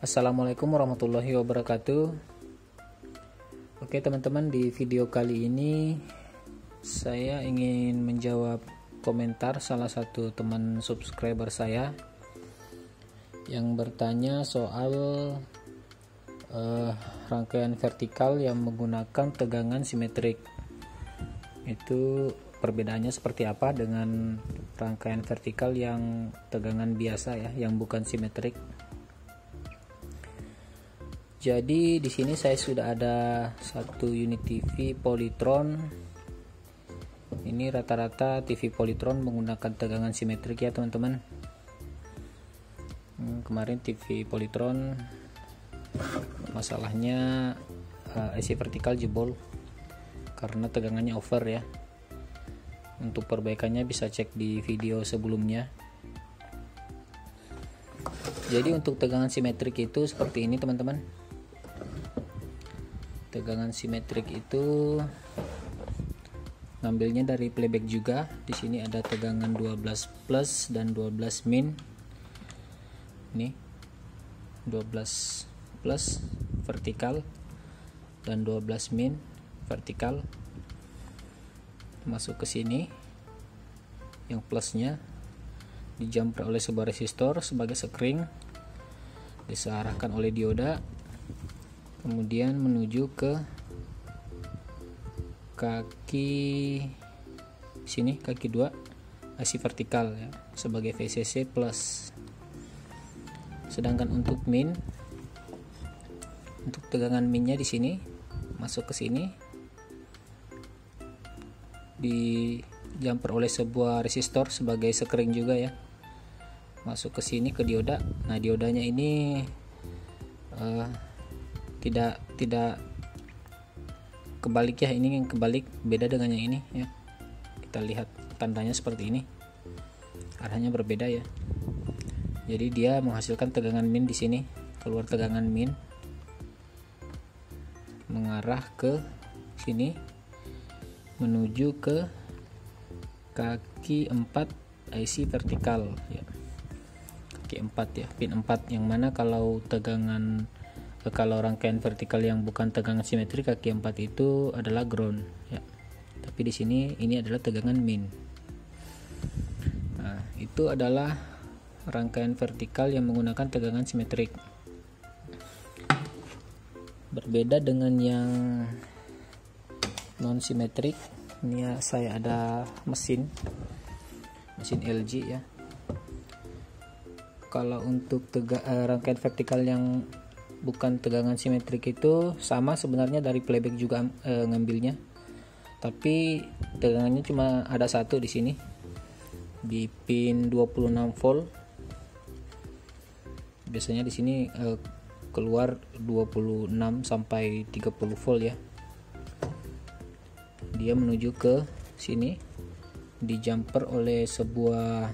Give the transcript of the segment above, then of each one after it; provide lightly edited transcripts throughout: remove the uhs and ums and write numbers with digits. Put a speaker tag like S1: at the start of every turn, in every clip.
S1: Assalamualaikum warahmatullahi wabarakatuh. Oke teman-teman, di video kali ini saya ingin menjawab komentar salah satu teman subscriber saya yang bertanya soal rangkaian vertikal yang menggunakan tegangan simetrik. Itu perbedaannya seperti apa dengan rangkaian vertikal yang tegangan biasa ya, yang bukan simetrik. Jadi di sini saya sudah ada satu unit TV Polytron. Ini rata-rata TV Polytron menggunakan tegangan simetrik ya teman-teman. Kemarin TV Polytron masalahnya IC vertikal jebol karena tegangannya over ya. Untuk perbaikannya bisa cek di video sebelumnya. Jadi untuk tegangan simetrik itu seperti ini teman-teman. Tegangan simetrik itu ngambilnya dari playback juga. Di sini ada tegangan 12 plus dan 12 min. Ini 12 plus vertikal dan 12 min vertikal. Masuk ke sini. Yang plusnya dijumper oleh sebuah resistor sebagai sekring, disearahkan oleh dioda, kemudian menuju ke kaki sini, kaki 2 IC vertikal ya, sebagai VCC plus. Sedangkan untuk min, untuk tegangan minnya di sini masuk ke sini, di jumper oleh sebuah resistor sebagai sekring juga ya, masuk ke sini ke dioda. Nah diodanya ini tidak kebalik ya, ini yang kebalik, beda dengan yang ini ya. Kita lihat tandanya seperti ini, arahnya berbeda ya. Jadi dia menghasilkan tegangan min di sini, keluar tegangan min mengarah ke sini menuju ke kaki 4 IC vertikal ya. Kaki 4 ya, pin 4, yang mana kalau rangkaian vertikal yang bukan tegangan simetrik, kaki 4 itu adalah ground ya. Tapi di sini ini adalah tegangan min. Nah, itu adalah rangkaian vertikal yang menggunakan tegangan simetrik. Berbeda dengan yang non simetrik. Ini ya, saya ada mesin LG ya. Kalau untuk rangkaian vertikal yang bukan tegangan simetrik itu sama sebenarnya, dari playback juga ngambilnya, tapi tegangannya cuma ada satu di sini, di pin 26 volt. Biasanya di sini keluar 26 sampai 30 volt ya. Dia menuju ke sini, di jumper oleh sebuah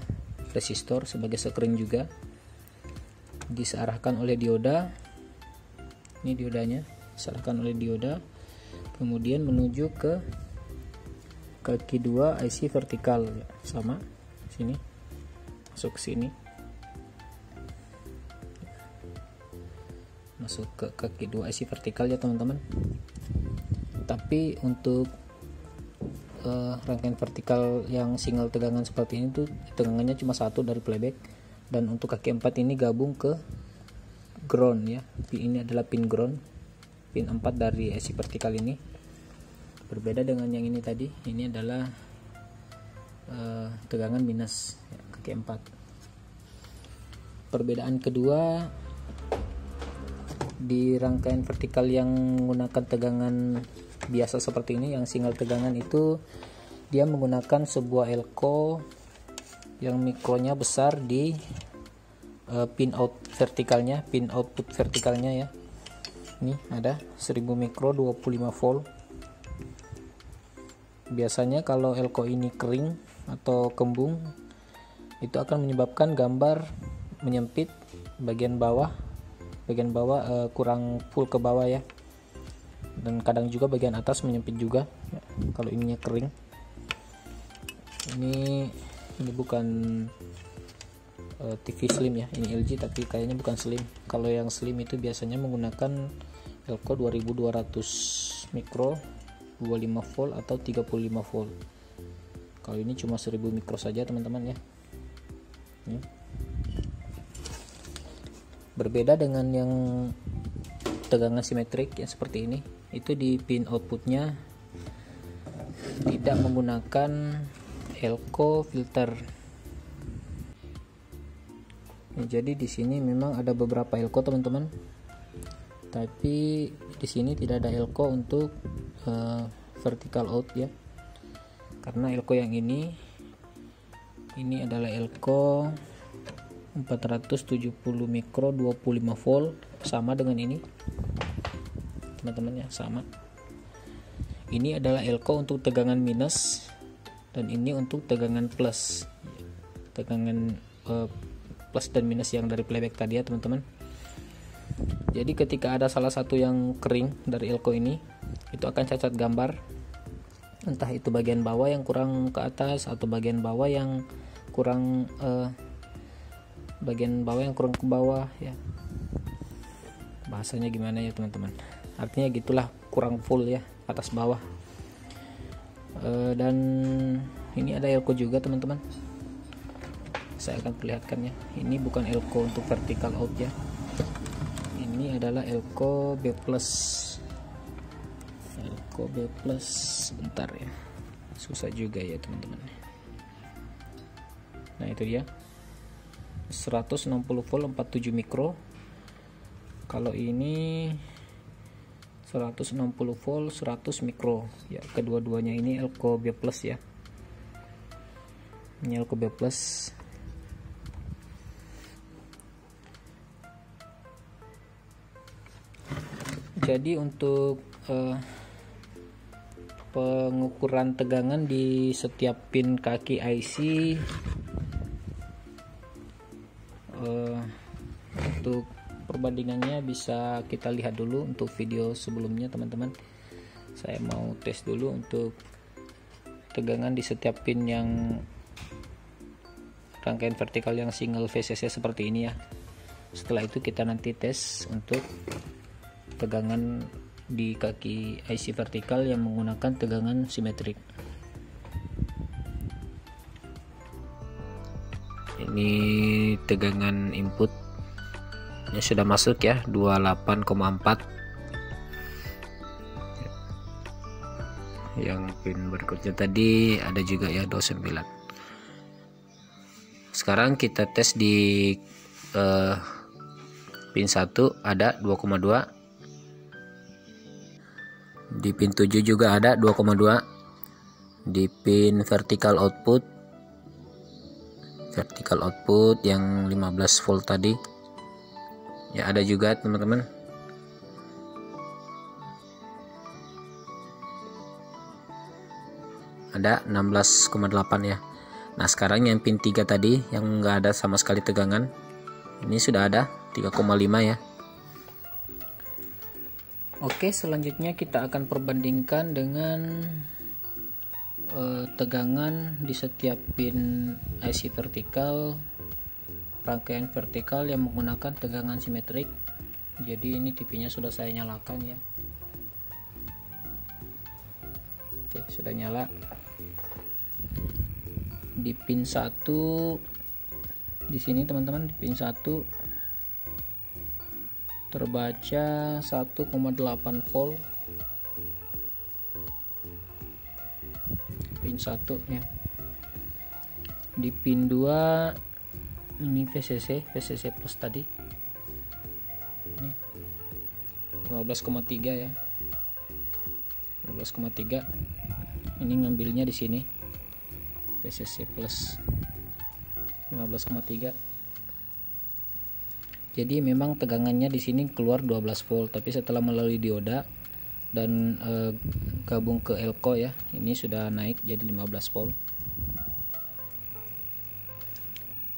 S1: resistor sebagai sekring juga, disearahkan oleh dioda. Ini diodanya, disearahkan oleh dioda, kemudian menuju ke kaki 2 IC vertikal ya. Sama sini, masuk ke sini, masuk ke kaki 2 IC vertikal ya teman-teman. Tapi untuk rangkaian vertikal yang single tegangan seperti ini tuh tegangannya cuma satu dari playback, dan untuk kaki 4 ini gabung ke ground ya. Ini adalah pin ground, pin 4 dari IC vertikal ini. Berbeda dengan yang ini tadi, ini adalah tegangan minus ya, kaki 4. Perbedaan kedua, di rangkaian vertikal yang menggunakan tegangan biasa seperti ini, yang single tegangan itu, dia menggunakan sebuah elko yang mikronya besar di pin out vertikalnya, pin output vertikalnya ya. Ini ada 1000 mikro 25 volt. Biasanya kalau elko ini kering atau kembung, itu akan menyebabkan gambar menyempit bagian bawah kurang full ke bawah ya, dan kadang juga bagian atas menyempit juga ya, kalau ininya kering. Ini bukan TV slim ya. Ini LG tapi kayaknya bukan slim. Kalau yang slim itu biasanya menggunakan Elko 2200 mikro, 25 volt atau 35 volt. Kalau ini cuma 1000 mikro saja teman-teman ya. Ini. Berbeda dengan yang tegangan simetrik yang seperti ini, itu di pin outputnya tidak menggunakan Elko filter. Jadi di sini memang ada beberapa Elko teman-teman, tapi di sini tidak ada Elko untuk vertical out ya, karena Elko yang ini adalah Elko 470 mikro 25 volt, sama dengan ini teman-teman ya, sama. Ini adalah Elko untuk tegangan minus dan ini untuk tegangan plus, tegangan plus dan minus yang dari playback tadi ya teman-teman. Jadi ketika ada salah satu yang kering dari Elko ini, itu akan cacat gambar, entah itu bagian bawah yang kurang ke atas atau bagian bawah yang kurang ke bawah ya. Bahasanya gimana ya teman-teman, artinya gitulah, kurang full ya atas bawah. Dan ini ada Elko juga teman-teman, saya akan perlihatkan ya. Ini bukan Elko untuk vertical out ya, ini adalah Elko B+. Elko B+, bentar ya, susah juga ya teman-teman. Nah itu dia 160 volt 47 mikro. Kalau ini 160 volt 100 mikro ya, kedua-duanya ini Elko B+ ya. Ini Elko B+. Jadi untuk pengukuran tegangan di setiap pin kaki IC, untuk perbandingannya bisa kita lihat dulu untuk video sebelumnya teman-teman. Saya mau tes dulu untuk tegangan di setiap pin yang rangkaian vertikal yang single VCC seperti ini ya. Setelah itu kita nanti tes untuk tegangan di kaki IC vertikal yang menggunakan tegangan simetrik. Ini tegangan input ya, sudah masuk ya 28,4. Yang pin berikutnya tadi ada juga ya 29. Sekarang kita tes di pin 1 ada 2,2, di pin 7 juga ada 2,2, di pin vertical output yang 15 volt tadi ya ada juga teman-teman. Ada 16,8 ya. Nah sekarang yang pin 3 tadi yang enggak ada sama sekali tegangan, ini sudah ada 3,5 ya. Oke, selanjutnya kita akan perbandingkan dengan tegangan di setiap pin IC vertikal, rangkaian vertikal yang menggunakan tegangan simetrik. Jadi ini TV-nya sudah saya nyalakan ya. Oke, sudah nyala. Di pin 1 di sini teman-teman, di pin 1 terbaca 1,8 volt. Pin 1 ya. Di pin 2 ini VCC plus tadi. Ini 15,3 ya. 15,3. Ini ngambilnya di sini. VCC plus 15,3. Jadi memang tegangannya di sini keluar 12 volt, tapi setelah melalui dioda dan gabung ke Elko ya, ini sudah naik jadi 15 volt.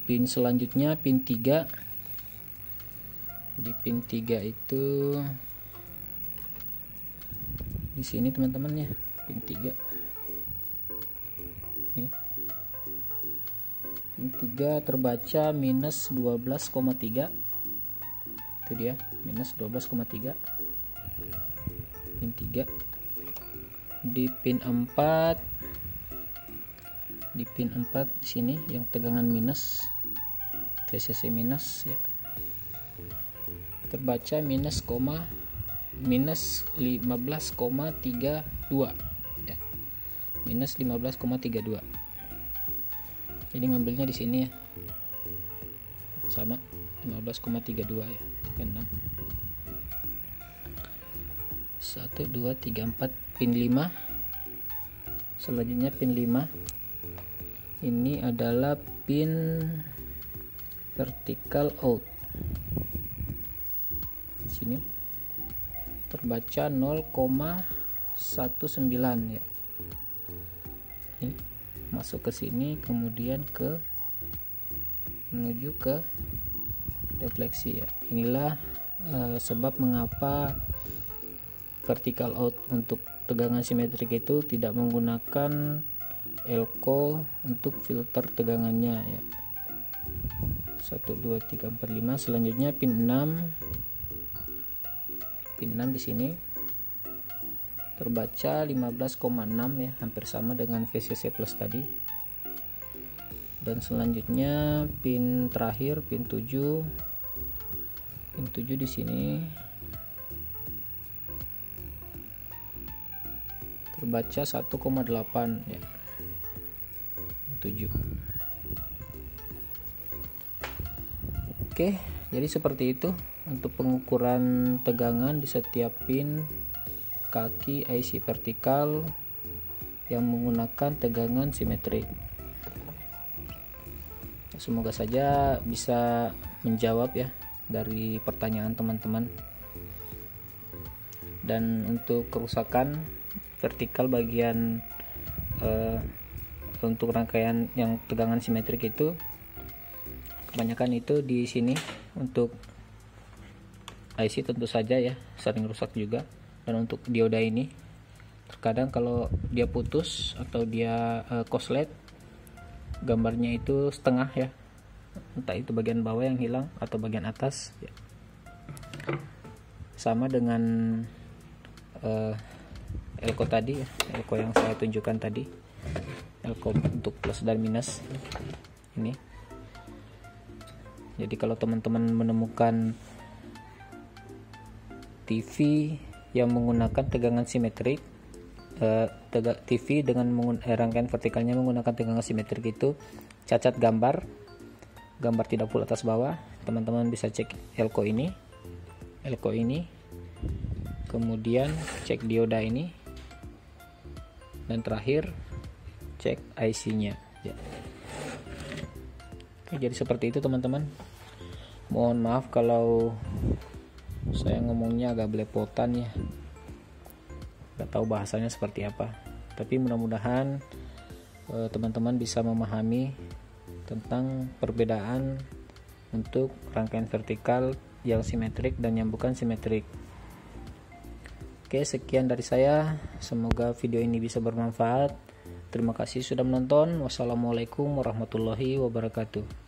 S1: Pin selanjutnya pin 3. Di pin 3 itu di sini teman-teman ya, pin 3. Nih. pin 3 terbaca minus 12,3, itu dia minus 12,3 pin 3. Di pin 4 sini yang tegangan minus, VCC minus ya, terbaca minus 15,32 ya, minus 15,32. Jadi ngambilnya di sini ya, sama 15,32 ya, 36. 1 2 3 4 pin 5. Selanjutnya pin 5 ini adalah pin vertical out. Di sini terbaca 0,19 ya. Ini masuk ke sini, kemudian menuju ke refleksi ya. Inilah sebab mengapa vertical out untuk tegangan simetrik itu tidak menggunakan elko untuk filter tegangannya ya. 1 2 3 4 5. Selanjutnya pin 6 di sini terbaca 15,6 ya, hampir sama dengan VCC plus tadi. Dan selanjutnya pin terakhir, pin 7 di sini terbaca 1,8 ya, 7. Oke, jadi seperti itu untuk pengukuran tegangan di setiap pin kaki IC vertikal yang menggunakan tegangan simetrik. Semoga saja bisa menjawab ya dari pertanyaan teman-teman. Dan untuk kerusakan vertikal bagian untuk rangkaian yang tegangan simetrik itu kebanyakan itu di sini. Untuk IC tentu saja ya sering rusak juga. Dan untuk dioda ini terkadang kalau dia putus atau dia korslet, gambarnya itu setengah ya, entah itu bagian bawah yang hilang atau bagian atas ya. Sama dengan elko tadi ya, elko yang saya tunjukkan tadi, elko untuk plus dan minus ini. Jadi kalau teman-teman menemukan TV yang menggunakan tegangan simetrik, TV dengan rangkaian vertikalnya menggunakan tegangan simetrik itu cacat gambar tidak full atas bawah, teman-teman bisa cek elko ini, kemudian cek dioda ini, dan terakhir cek IC-nya ya. Oke, jadi seperti itu teman-teman. Mohon maaf kalau saya ngomongnya agak belepotan ya, nggak tahu bahasanya seperti apa, tapi mudah-mudahan teman-teman bisa memahami tentang perbedaan untuk rangkaian vertikal yang simetrik dan yang bukan simetrik. Oke, sekian dari saya, semoga video ini bisa bermanfaat. Terima kasih sudah menonton. Wassalamualaikum warahmatullahi wabarakatuh.